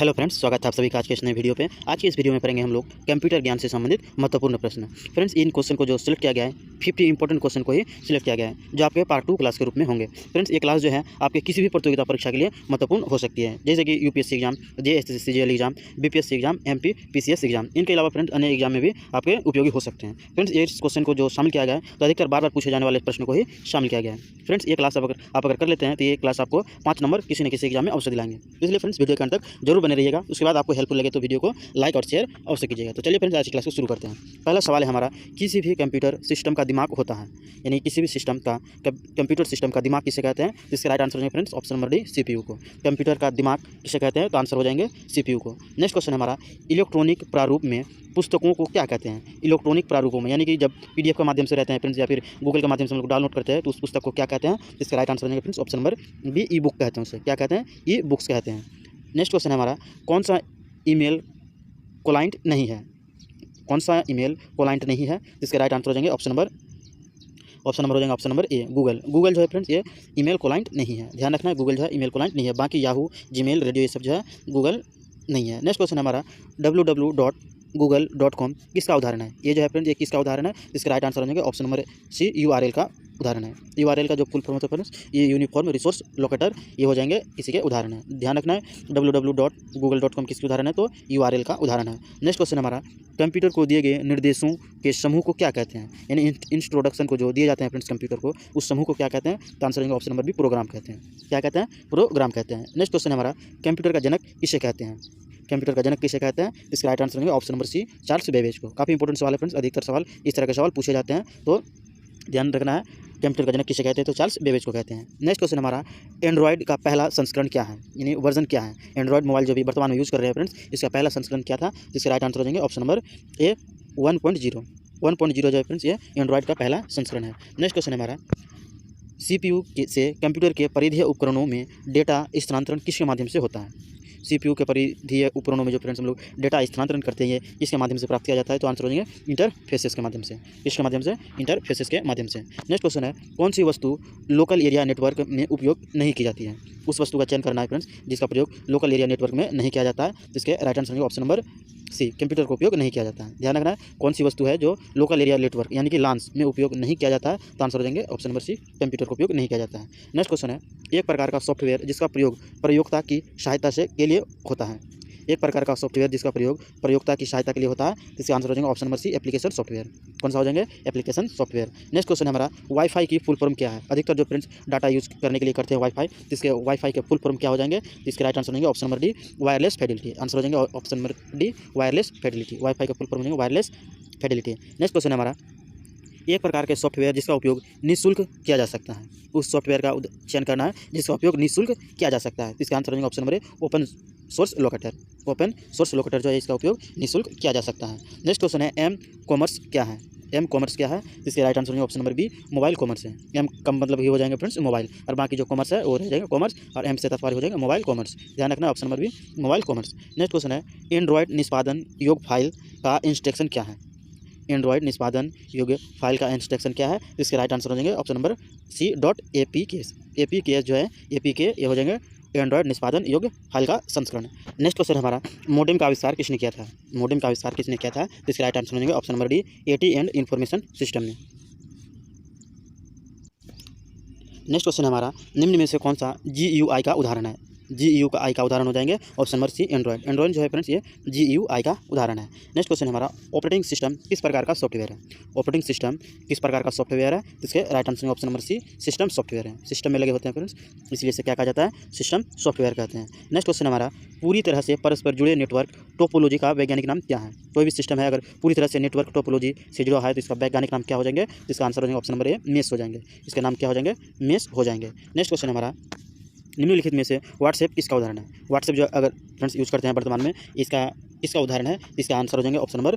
Hello friends, स्वागत है आप सभी का आज के इस नए वीडियो पे। आज की इस वीडियो में पढ़ेंगे हम लोग कंप्यूटर ज्ञान से संबंधित महत्वपूर्ण प्रश्न। फ्रेंड्स, इन क्वेश्चन को जो सिलेक्ट किया गया है 50 इंपॉर्टेंट क्वेश्चन को ही सिलेक्ट किया गया है, जो आपके पार्ट 2 क्लास के रूप में होंगे। फ्रेंड्स, ये क्लास जो है आपके किसी भी प्रतियोगिता परीक्षा के लिए महत्वपूर्ण हो सकती है, जैसे कि UPSC exam, JSSC GL exam, BPSC exam, MP PCS exam. इनके अलावा फ्रेंड्स अन्य एग्जाम में भी आपके उपयोगी हो सकते हैं। फ्रेंड्स, इस क्वेश्चन को जो शामिल किया गया है तो अधिकतर बार बार पूछे जाने वाले प्रश्न को ही शामिल किया गया है। फ्रेंड्स, ये क्लास आप अगर कर लेते हैं तो ये क्लास आपको 5 नंबर किसी न किसी एग्जाम में अवश्य दिलाएंगे। इसलिए फ्रेंड्स, वीडियो के अंत तक जरूर बने रहिएगा। उसके बाद आपको हेल्पफुल लगे तो वीडियो को लाइक और शेयर अवश्य कीजिएगा। तो चलिए फ्रेंड्स, आज की क्लास को शुरू करते हैं। पहला सवाल है हमारा, किसी भी कंप्यूटर सिस्टम का दिमाग होता है, यानी किसी भी सिस्टम का कंप्यूटर सिस्टम का दिमाग किसे कहते हैं? इसके राइट आंसर हो जाएंगे friends option number D, CPU को। कंप्यूटर का दिमाग किसे कहते हैं? तो आंसर हो जाएंगे सीपीयू को। नेक्स्ट क्वेश्चन हमारा, इलेक्ट्रॉनिक प्रारूप में पुस्तकों को क्या कहते हैं? इलेक्ट्रॉनिक प्रारूपों में, यानी कि जब पीडीएफ के माध्यम से रहते हैं फ्रेंड्स, या फिर गूगल के माध्यम से हम लोग डाउनलोड करते हैं, तो उस पुस्तक को क्या कहते हैं? इसका राइट आंसर हो जाएंगे friends option number B, e book कहते हैं उसे। क्या कहते हैं? ई बुक्स कहते हैं। नेक्स्ट क्वेश्चन है हमारा, कौन सा ईमेल क्लाइंट नहीं है? कौन सा ईमेल क्लाइंट नहीं है? इसके राइट आंसर हो जाएंगे ऑप्शन नंबर हो जाएगा ऑप्शन नंबर ए, गूगल। गूगल जो है फ्रेंड्स ये ईमेल क्लाइंट नहीं है, ध्यान रखना है, गूगल जो है ईमेल क्लाइंट नहीं है। बाकी याहू, जीमेल, रेडियो, ये सब जो है गूगल नहीं है। नेक्स्ट क्वेश्चन हमारा, www.google.com किसका उदाहरण है? ये जो है फ्रेंड्स ये किसका उदाहरण है? इसका राइट आंसर हो जाएगा ऑप्शन नंबर सी, URL का उदाहरण है। URL का जो फुल फॉर्म होता है फ्रेंड्स, ये यूनिफॉर्म रिसोर्स लोकेटर, ये हो जाएंगे इसी के उदाहरण है। ध्यान रखना है, www.google.com किसकी उदाहरण है? तो URL का उदाहरण है। नेक्स्ट क्वेश्चन हमारा, कंप्यूटर को दिए गए निर्देशों के समूह को क्या कहते हैं? यानी इंस्ट्रोडक्शन को जो दिए जाते हैं फ्रेंड्स कंप्यूटर को, उस समूह को क्या कहते हैं? तो आंसर होंगे ऑप्शन नंबर बी, प्रोग्राम कहते हैं। क्या कहते हैं? प्रोग्राम कहते हैं। नेक्स्ट क्वेश्चन हमारा, कंप्यूटर का जनक किसे कहते हैं? कंप्यूटर का जनक किसे कहते हैं? इसका राइट आंसर होंगे option number C, Charles Babbage को। काफ़ी इंपॉर्टेंट सवाल है फ्रेंड्स, अधिकतर सवाल इस तरह के सवाल पूछे जाते हैं, तो ध्यान रखना है। कंप्यूटर का जनक किसे कहते हैं? तो चार्ल्स बेबेज को कहते हैं। नेक्स्ट क्वेश्चन हमारा, एंड्रॉइड का पहला संस्करण क्या है? यानी वर्जन क्या है? एंड्रॉइड मोबाइल जो भी वर्तमान में यूज़ कर रहे हैं फ्रेंड्स, इसका पहला संस्करण क्या था? जिसके राइट आंसर हो जाएंगे ऑप्शन नंबर ए, 1.0 जो है फ्रेंड्स ये एंड्रॉइड का पहला संस्करण है। नेक्स्ट क्वेश्चन हमारा, CPU से कंप्यूटर के परिधीय उपकरणों में डेटा स्थानांतरण किसके माध्यम से होता है? CPU के परिधीय उपकरणों में जो फ्रेंड्स हम लोग डेटा स्थानांतरण करते हैं, ये किसके माध्यम से प्राप्त किया जाता है? तो आंसर हो जाएंगे इंटरफेसेस के माध्यम से। किसके माध्यम से? इंटरफेसेस के माध्यम से। नेक्स्ट क्वेश्चन है, कौन सी वस्तु लोकल एरिया नेटवर्क में उपयोग नहीं की जाती है? उस वस्तु का चयन करना है फ्रेंड्स जिसका प्रयोग लोकल एरिया नेटवर्क में नहीं किया जाता है। जिसके राइट आंसर होंगे ऑप्शन नंबर सी, कंप्यूटर का उपयोग नहीं किया जाता है। ध्यान रखना है, कौन सी वस्तु है जो लोकल एरिया नेटवर्क यानी कि लान्स में उपयोग नहीं किया जाता है? तो आंसर हो जाएंगे ऑप्शन नंबर सी, कंप्यूटर का उपयोग नहीं किया जाता है। नेक्स्ट क्वेश्चन है, एक प्रकार का सॉफ्टवेयर जिसका प्रयोग प्रयोक्ता की सहायता से के लिए होता है। एक प्रकार का सॉफ्टवेयर जिसका प्रयोग प्रयोक्ता की सहायता के लिए होता है, इसका आंसर हो जाएगा option number C, application software. कौन सा हो जाएंगे? Application software. नेक्स्ट क्वेश्चन हमारा, वाईफाई की फुल फॉर्म क्या है? अधिकतर जो फ्रेंड्स डाटा यूज़ करने के लिए करते हैं वाईफाई, जिसके वाईफाई के फुल फॉर्म क्या हो जाएंगे? इसके राइट आंसर होंगे option number D, wireless Fidelity. Answer हो जाएंगे option number D, wireless Fidelity. Wifi का फुल फॉर्म हो जाएंगे वायरलेस फिडेलिटी। नेक्स्ट क्वेश्चन हमारा, एक प्रकार के सॉफ्टवेयर जिसका उपयोग निःशुल्क किया जा सकता है, उस सॉफ्टवेयर का चयन करना है जिसका उपयोग निःशुल्क किया जा सकता है। इसका आंसर होगा option number A, open source locator. Open source locator जो है इसका उपयोग निःशुल्क किया जा सकता है। नेक्स्ट क्वेश्चन है, एम कॉमर्स क्या है? एम कॉमर्स क्या है? इसके राइट आंसर होंगे option number B, mobile commerce है। एम कम मतलब ये हो जाएंगे फ्रेंड्स मोबाइल, और बाकी जो कॉमर्स है वो रह जाएगा कॉमर्स, और एम से तात्पर्य हो जाएगा मोबाइल कॉमर्स। ध्यान रखना option number B, mobile commerce. Next question है, एंड्रॉइड निष्पादन योग्य फाइल का इंस्ट्रक्शन क्या है? एंड्रॉइड निष्पादन योग्य फाइल का इंस्ट्रक्शन क्या है? इसके राइट आंसर हो जाएंगे option number C, .apk। APK जो है APK ये हो जाएंगे एंड्रॉइड निष्पादन योग्य फाइल का संस्करण। नेक्स्ट क्वेश्चन हमारा, मोडेम का आविष्कार किसने किया था? मोडेम का आविष्कार किसने किया था? इसके राइट आंसर हो जाएंगे option number D, AT and information system ने। नेक्स्ट क्वेश्चन हमारा, निम्न में से कौन सा GUI का उदाहरण है? GUI का उदाहरण हो जाएंगे option number C, Android. Android जो है फ्रेंड्स ये GUI का उदाहरण है। नेक्स्ट क्वेश्चन हमारा, ऑपरेटिंग सिस्टम किस प्रकार का सॉफ्टवेयर है? ऑपरेटिंग सिस्टम किस प्रकार का सॉफ्टवेयर है? इसके right answer option number C, system software है। सिस्टम में लगे होते हैं फ्रेंड्स, इसलिए इसे क्या कहा जाता है? सिस्टम सॉफ्टवेयर कहते हैं। नेक्स्ट क्वेश्चन हमारा, पूरी तरह से परस्पर जुड़े नेटवर्क टोपोलॉजी का वैज्ञानिक नाम क्या है? कोई भी सिस्टम है अगर पूरी तरह से नेटवर्क टोपोलॉजी से जुड़ा है तो इसका वैज्ञानिक नाम क्या हो जाएंगे? इसका आंसर हो जाएगा ऑप्शन नंबर ए, मेश हो जाएंगे। इसके नाम क्या हो जाएंगे? मेश हो जाएंगे। नेक्स्ट क्वेश्चन हमारा, निम्नलिखित में से व्हाट्सएप किसका उदाहरण है? व्हाट्सएप जो अगर फ्रेंड्स यूज़ करते हैं वर्तमान में, इसका उदाहरण है। इसका आंसर हो जाएंगे ऑप्शन नंबर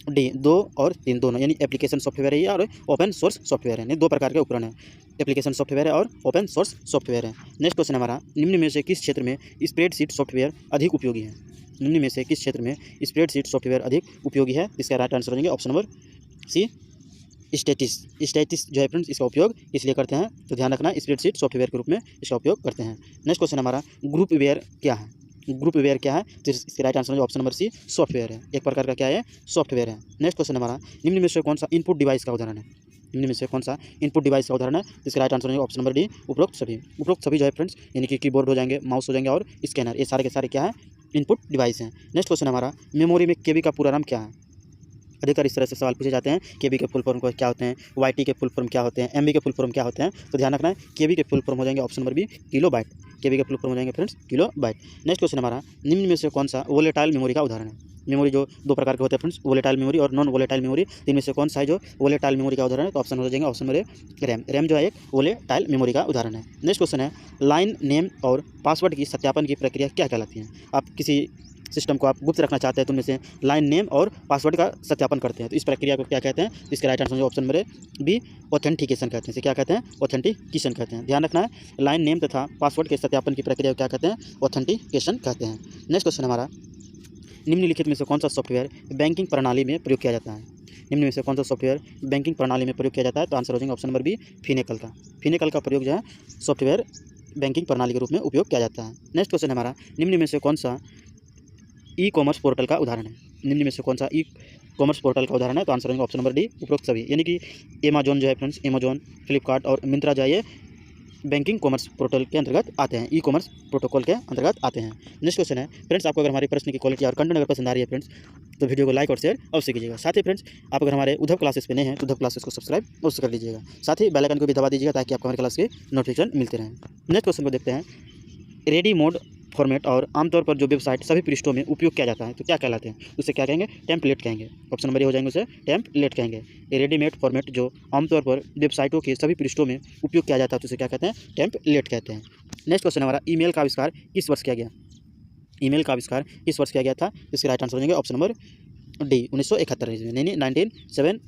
डी, 2 और 3 दोनों, यानी एप्लीकेशन सॉफ्टवेयर है और ओपन सोर्स सॉफ्टवेयर है। यानी दो प्रकार के उपकरण हैं, एप्लीकेशन सॉफ्टवेयर है और ओपन सोर्स सॉफ्टवेयर है। नेक्स्ट क्वेश्चन हमारा, निम्न में से किस क्षेत्र में स्प्रेडशीट सॉफ्टवेयर अधिक उपयोगी है? निम्न में से किस क्षेत्र में स्प्रेडशीट सॉफ्टवेयर अधिक उपयोगी है? इसका राइट आंसर हो जाएंगे ऑप्शन नंबर सी, स्टैटिस जो है फ्रेंड्स इसका उपयोग इसलिए करते हैं, तो ध्यान रखना स्प्रेडशीट सॉफ्टवेयर के रूप में इसका उपयोग करते हैं। नेक्स्ट क्वेश्चन हमारा, ग्रुपवेयर क्या है? ग्रुपवेयर क्या है, तो इसके राइट आंसर जो ऑप्शन नंबर सी सॉफ्टवेयर है, एक प्रकार का क्या है, सॉफ्टवेयर है। नेक्स्ट क्वेश्चन हमारा, निम्न में से कौन सा इनपुट डिवाइस का उदाहरण है, निम्न में से कौन सा इनपुट डिवाइस का उदाहरण है, इसका राइट आंसर है ऑप्शन नंबर डी उपरोक्त सभी। उपरोक्त सभी जो है फ्रेंड्स यानी कि कीबोर्ड हो जाएंगे, माउस हो जाएंगे और स्कैनर, ये सारे के सारे क्या है, इनपुट डिवाइस हैं। नेक्स्ट क्वेश्चन हमारा, मेमोरी में केबी का पूरा नाम क्या है। अधिकतर इस तरह से सवाल पूछे जाते हैं, केबी के फुल फॉर्म क्या होते हैं, वाईटी के फुल फॉर्म क्या होते हैं, एमबी के फुल फॉर्म क्या होते हैं, तो ध्यान रखना है केबी के फुल फॉर्म हो जाएंगे ऑप्शन नंबर बी किलोबाइट, केबी के फुल फॉर्म हो जाएंगे फ्रेंड्स किलोबाइट। नेक्स्ट क्वेश्चन हमारा, निम्न में से कौन सा वोलेटाइल मेमोरी का उदाहरण है। मेमोरी जो दो प्रकार के होते हैं फ्रेंड्स, वोलेटाइल मेमोरी और नॉन वोलेटाइल मेमोरी, इनमें से कौन सा है जो वोलेटाइल मेमोरी का उदाहरण है, तो ऑप्शन हो जाएंगे ऑप्शन नंबर रैम, रैम जो है एक वोलेटाइल मेमोरी का उदाहरण है। नेक्स्ट क्वेश्चन है, लाइन नेम और पासवर्ड की सत्यापन की प्रक्रिया क्या कहलाती है। आप किसी सिस्टम को आप गुप्त रखना चाहते हैं तो उनमें से लाइन नेम और पासवर्ड का सत्यापन करते हैं, तो इस प्रक्रिया को क्या कहते हैं, इसके राइट आंसर जो ऑप्शन नंबर बी ऑथेंटिकेशन कहते हैं, इसे क्या कहते हैं, ऑथेंटिकेशन कहते हैं। ध्यान रखना है, लाइन नेम तथा पासवर्ड के सत्यापन की प्रक्रिया को क्या कहते हैं, ऑथेंटिकेशन कहते हैं। नेक्स्ट क्वेश्चन हमारा, निम्नलिखित में से कौन सा सॉफ्टवेयर बैंकिंग प्रणाली में प्रयोग किया जाता है। निम्न में से कौन सा सॉफ्टवेयर बैंकिंग प्रणाली में प्रयोग किया जाता है, तो आंसर हो जाएंगे ऑप्शन नंबर बी फिनेकल का। फिनेकल का प्रयोग जो है सॉफ्टवेयर बैंकिंग प्रणाली के रूप में उपयोग किया जाता है। नेक्स्ट क्वेश्चन हमारा, निम्न में से कौन सा ई कॉमर्स पोर्टल का उदाहरण है। निम्न में से कौन सा ई कॉमर्स पोर्टल का उदाहरण है, तो आंसर होगा ऑप्शन नंबर डी उपरोक्त सभी, यानी कि अमेजॉन जो है फ्रेंड्स, अमेजॉन, फ्लिपकार्ट और मिंत्रा जो है ये बैंकिंग कॉमर्स पोर्टल के अंतर्गत आते हैं, ई कॉमर्स प्रोटोकॉल के अंतर्गत आते हैं। नेक्स्ट क्वेश्चन है फ्रेंड्स, आपको अगर हमारे प्रश्न की क्वालिटी और कंटेंट अगर पसंद आ रही है फ्रेंड्स, तो वीडियो को लाइक और शेयर अवश्य कीजिएगा। साथ ही फ्रेंड्स, आप अगर हमारे उद्धव क्लासेस पे नए हैं तो उद्धव क्लासेस को सब्सक्राइब अवश्य कर लीजिएगा। साथ ही बेल आइकन को भी दबा दीजिएगा ताकि आपको हमारे क्लास के नोटिफिकेशन मिलते रहें। नेक्स्ट क्वेश्चन को देखते हैं, रेडी मोड फॉर्मेट और आमतौर पर जो वेबसाइट सभी पृष्ठों में उपयोग किया जाता है तो क्या कहलाते हैं, उसे क्या कहेंगे, टेम्पलेट कहेंगे। ऑप्शन नंबर ए हो जाएंगे उसे टेम्पलेट कहेंगे। रेडीमेड फॉर्मेट जो आमतौर पर वेबसाइटों के सभी पृष्ठों में उपयोग किया जाता है तो उसे क्या कहते हैं, टेम्पलेट कहते हैं। नेक्स्ट क्वेश्चन हमारा, ईमेल का आविष्कार किस वर्ष किया गया। ईमेल का आविष्कार किस वर्ष किया गया था, इसके राइट आंसर हो जाएंगे ऑप्शन नंबर डी 1971 ईस्वी में, यानी 1971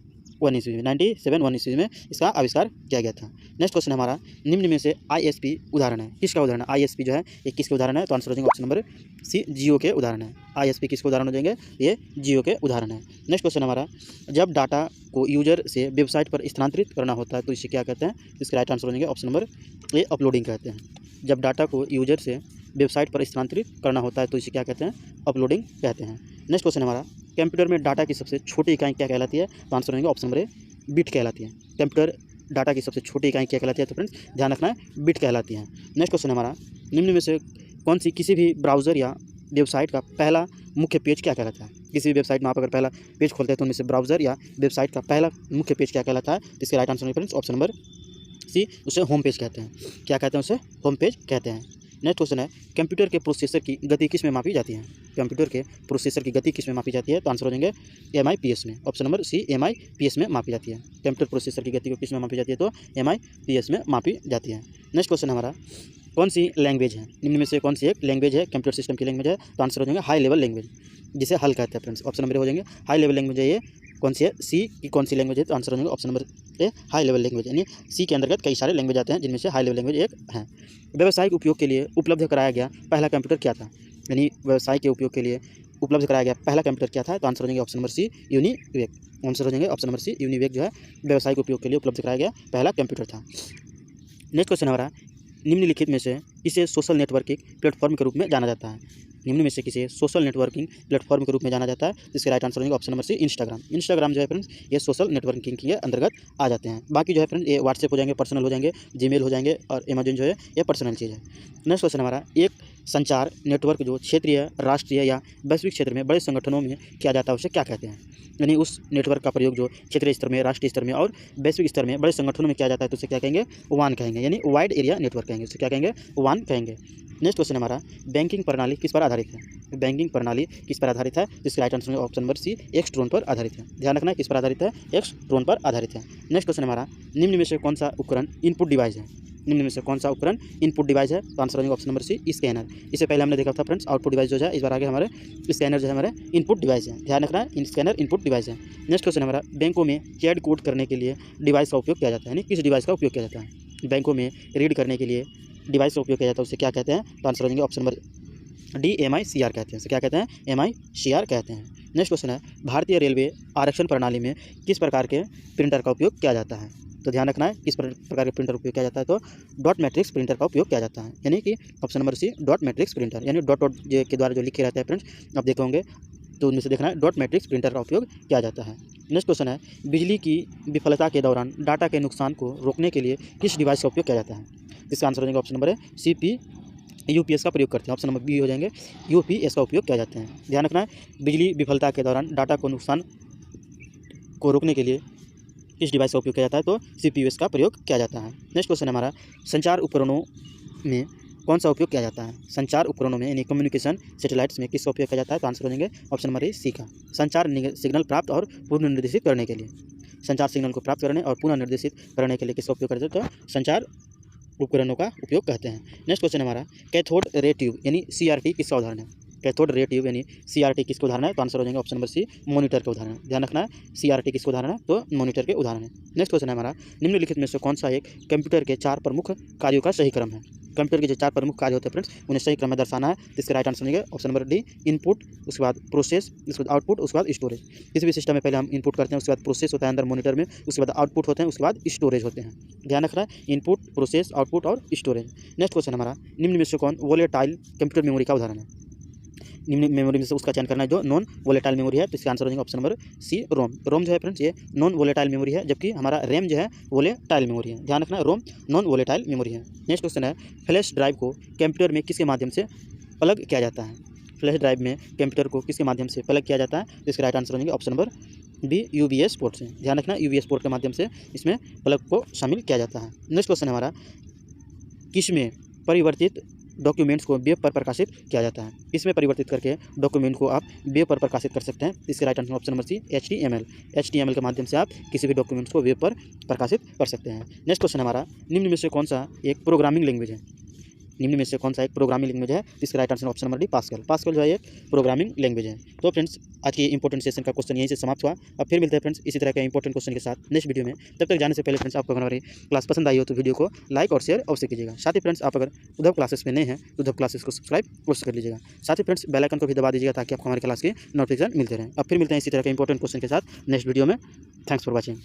ईस्वी में इसका आविष्कार किया गया था। नेक्स्ट क्वेश्चन हमारा, निम्न में से आईएसपी उदाहरण है, किसका उदाहरण है। आईएसपी जो है ये किसके उदाहरण है, तो आंसर हो जाएंगे ऑप्शन नंबर सी जियो के उदाहरण है। आईएसपी किसके उदाहरण हो जाएंगे, ये जियो के उदाहरण है। नेक्स्ट क्वेश्चन हमारा, जब डाटा को यूजर से वेबसाइट पर स्थानांतरित करना होता है तो इसे क्या कहते हैं, इसके राइट आंसर हो जाएंगे ऑप्शन नंबर ए अपलोडिंग कहते हैं। जब डाटा को यूजर से वेबसाइट पर स्थानांतरित करना होता है तो इसे क्या कहते हैं, अपलोडिंग कहते हैं। नेक्स्ट क्वेश्चन हमारा, कंप्यूटर में डाटा की सबसे छोटी इकाई क्या कहलाती है, तो आंसर होंगे ऑप्शन नंबर ए बिट कहलाती है। कंप्यूटर डाटा की सबसे छोटी इकाई क्या कहलाती है, तो फ्रेंड्स ध्यान रखना है बिट कहलाती है। नेक्स्ट क्वेश्चन हमारा, निम्न में से कौन सी किसी भी ब्राउज़र या वेबसाइट का पहला मुख्य पेज क्या कहलाता है। किसी भी वेबसाइट में आप अगर पहला पेज खोलते हैं तो उनमें से ब्राउज़र या वेबसाइट का पहला मुख्य पेज क्या कहलाता है, तो इसके right answer friends option number C उसे होम पेज कहते हैं। क्या कहते हैं, उसे होम पेज कहते हैं। नेक्स्ट क्वेश्चन है, कंप्यूटर के प्रोसेसर की गति किस में मापी जाती है। कंप्यूटर के प्रोसेसर की गति किस में मापी जाती है, तो आंसर हो जाएंगे MIPS में। ऑप्शन नंबर सी MIPS में मापी जाती है। कंप्यूटर प्रोसेसर की गति को किस में मापी जाती है, तो MIPS में मापी जाती है। नेक्स्ट क्वेश्चन हमारा, कौन सी लैंग्वेज है, निम्न में से कौन सी एक लैंग्वेज है, कंप्यूटर सिस्टम की लैंग्वेज है, तो आंसर हो जाएंगे हाई लेवल लैंग्वेज, जिसे हल कहते हैं फ्रेंड्स। ऑप्शन नंबर हो जाएंगे हाई लेवल लैंग्वेज है, ये कौन सी है, सी की कौन सी लैंग्वेज है, तो आंसर हो जाएंगे ऑप्शन नंबर ए हाई लेवल लैंग्वेज, यानी सी के अंतर्गत कई सारे लैंग्वेज आते हैं जिनमें से हाई लेवल लैंग्वेज एक है। व्यावसायिक उपयोग के लिए उपलब्ध कराया गया पहला कंप्यूटर क्या था, यानी व्यवसाय के उपयोग के लिए उपलब्ध कराया गया पहला कंप्यूटर क्या था, तो आंसर हो जाएंगे option number C UNIVAC. Answer हो जाएंगे ऑप्शन नंबर सी यूनिवेक जो है व्यावसायिक उपयोग के लिए उपलब्ध कराया गया पहला कंप्यूटर था। नेक्स्ट क्वेश्चन हमारा, निम्नलिखित में से इसे सोशल नेटवर्किंग प्लेटफॉर्म के रूप में जाना जाता है। निम्न में से किसे सोशल नेटवर्किंग प्लेटफॉर्म के रूप में जाना जाता है, इसके राइट आंसर होंगे option number C Instagram. Instagram जो है फ्रेंड्स ये सोशल नेटवर्किंग के अंतर्गत आ जाते हैं। बाकी जो है फ्रेंड्स ये व्हाट्सएप हो जाएंगे, पर्सनल हो जाएंगे, जीमेल हो जाएंगे और अमेजन जो है ये पर्सनल चीज़ है। नेक्स्ट क्वेश्चन हमारा, एक संचार नेटवर्क जो क्षेत्रीय, राष्ट्रीय या वैश्विक क्षेत्र में बड़े संगठनों में किया जाता है उसे क्या कहते हैं, यानी उस नेटवर्क का प्रयोग जो क्षेत्रीय स्तर में, राष्ट्रीय स्तर में और वैश्विक स्तर में बड़े संगठनों में किया जाता है तो उसे क्या कहेंगे, वान कहेंगे, यानी वाइड एरिया नेटवर्क कहेंगे, उसे क्या कहेंगे, वान कहेंगे। नेक्स्ट क्वेश्चन हमारा, बैंकिंग प्रणाली किस पर आधारित है। बैंकिंग प्रणाली किस पर आधारित है, जिसके right answer option number C एक्सट्रोन पर आधारित है। ध्यान रखना है किस पर आधारित है, एक्सट्रोन पर आधारित है। नेक्स्ट क्वेश्चन हमारा, निम्न में से कौन सा उपकरण इनपुट डिवाइस है। निम्न में से कौन सा उपकरण इनपुट डिवाइस है, तो आंसर होगा ऑप्शन नंबर सी स्कैनर। इससे पहले हमने देखा था फ्रेंड्स आउटपुट डिवाइस जो है, इस बार आगे हमारे स्कैनर जो है हमारे इनपुट डिवाइस है। ध्यान रखना है स्कैनर इनपुट डिवाइस है। नेक्स्ट क्वेश्चन हमारा, बैंकों में कैड कोड करने के लिए डिवाइस का उपयोग किया जाता है, यानी किस डिवाइस का उपयोग किया जाता है। बैंकों में रीड करने के लिए डिवाइस का उपयोग किया जाता है उसे क्या कहते हैं, तो आंसर हो जाएंगे ऑप्शन नंबर डी MICR कहते हैं। उसे क्या कहते हैं, MICR कहते हैं। नेक्स्ट क्वेश्चन है, भारतीय रेलवे आरक्षण प्रणाली में किस प्रकार के प्रिंटर का उपयोग किया जाता है। तो ध्यान रखना है किस प्रकार के प्रिंटर उपयोग किया जाता है, तो डॉट मैट्रिक्स प्रिंटर का उपयोग किया जाता है, यानी कि option number C dot matrix printer, यानी डॉट डॉट के द्वारा जो लिखे रहते हैं फ्रेंड्स आप देखे होंगे, तो उनमें से देखना है डॉट मैट्रिक्स प्रिंटर का उपयोग किया जाता है। नेक्स्ट क्वेश्चन है बिजली की विफलता के दौरान डाटा के नुकसान को रोकने के लिए किस डिवाइस का उपयोग किया जाता है। इसका आंसर हो जाएगा ऑप्शन नंबर है सी यूपीएस का प्रयोग करते हैं, ऑप्शन नंबर बी हो जाएंगे यूपीएस का उपयोग किया जाते हैं। ध्यान रखना है बिजली विफलता के दौरान डाटा को नुकसान को रोकने के लिए किस डिवाइस का उपयोग किया जाता है, तो सीपीयूएस का प्रयोग किया जाता है। नेक्स्ट क्वेश्चन है हमारा संचार उपकरणों में कौन सा उपयोग किया जाता है। संचार उपकरणों में यानी कम्युनिकेशन सैटेलाइट्स में किसका उपयोग किया जाता है, तो आंसर हो जाएंगे ऑप्शन नंबर ए सी का संचार सिग्नल प्राप्त और पुनर्निर्देशित करने के लिए। संचार सिग्नल को प्राप्त करने और पुनः निर्देशित करने के लिए किसका उपयोग करते हैं, तो संचार उपकरणों का उपयोग कहते हैं। नेक्स्ट क्वेश्चन हमारा कैथोड रे ट्यूब यानी सीआरटी किसका उदाहरण है। कैथोड रे ट्यूब यानी सीआरटी किसका उदाहरण है, तो आंसर हो जाएगा ऑप्शन नंबर सी मॉनिटर का उदाहरण। ध्यान रखना है सीआरटी किसका उदाहरण है, तो मॉनिटर के उदाहरण है। नेक्स्ट क्वेश्चन है हमारा निम्नलिखित में से कौन सा एक कंप्यूटर के 4 प्रमुख कार्यों का सही क्रम है। कंप्यूटर के जो 4 प्रमुख कार्य होते हैं फ्रेंड्स उन्हें सही क्रम में दर्शाना है, तो इसका राइट आंसर होंगे ऑप्शन नंबर डी इनपुट, उसके बाद प्रोसेस, उसके बाद आउटपुट, उसके बाद स्टोरेज। किसी भी सिस्टम में पहले हम इनपुट करते हैं, उसके बाद प्रोसेस होता है अंदर मॉनिटर में, उसके बाद आउटपुट होते हैं, उसके बाद स्टोरेज होते हैं। ध्यान रखना है इनपुट, प्रोसेस, आउटपुट और स्टोरेज। नेक्स्ट क्वेश्चन हमारा निम्न में से कौन वोलेटाइल कंप्यूटर मेमोरी का उदाहरण है। निम्न मेमोरी में से उसका चयन करना है जो नॉन वोलेटाइल मेमोरी है, तो इसका आंसर हो जाएगा ऑप्शन नंबर सी रोम। रोम जो है फ्रेंड्स ये नॉन वोलेटाइल मेमोरी है, जबकि हमारा रैम जो है वोलेटाइल मेमोरी है। ध्यान रखना रोम नॉन वोलेटाइल मेमोरी है। नेक्स्ट क्वेश्चन है फ्लैश ड्राइव को कंप्यूटर में किसके माध्यम से प्लग किया जाता है। फ्लैश ड्राइव में कंप्यूटर को किसके माध्यम से प्लग किया जाता है, तो इसका राइट आंसर हो जाएगा option number B UBS port से। ध्यान रखना यूबीएस पोर्ट के माध्यम से इसमें प्लग को शामिल किया जाता है। नेक्स्ट क्वेश्चन हमारा किसमें परिवर्तित डॉक्यूमेंट्स को वेब पर प्रकाशित किया जाता है। इसमें परिवर्तित करके डॉक्यूमेंट को आप वेब पर प्रकाशित कर सकते हैं। इसके right answer option number C HTML के माध्यम से आप किसी भी डॉक्यूमेंट्स को वेब पर प्रकाशित कर सकते हैं। नेक्स्ट क्वेश्चन हमारा निम्न में से कौन सा एक प्रोग्रामिंग लैंग्वेज है। निम्न में से कौन सा एक प्रोग्रामिंग लैंग्वेज है, इसका right answer option number D pascal. Pascal जो है एक प्रोग्रामिंग लैंग्वेज है। तो फ्रेंड्स आज की इंपॉर्टेंट सेशन का क्वेश्चन यहीं से समाप्त हुआ। अब फिर मिलते हैं फ्रेंड्स इसी तरह के इंपॉर्टेंट क्वेश्चन के साथ नेक्स्ट वीडियो में। तब तक जाने से पहले फ्रेंड्स आपको हमारी क्लास पसंद आई हो तो वीडियो को लाइक और शेयर अवश्य कीजिएगा। साथ ही फ्रेंड्स आप अगर उद्धव क्लासेस में नए हैं तो उद्धव क्लासेस को सब्सक्राइब अवश्य कर लीजिएगा। साथ ही फ्रेंड्स बेल आइकन को भी दबा दीजिएगा ताकि आपको हमारी क्लास के नोटिफिकेशन मिलते रहें। अब फिर मिलते हैं इसी तरह के इंपॉर्टेंट क्वेश्चन के साथ नेक्स्ट वीडियो में। Thanks for watching.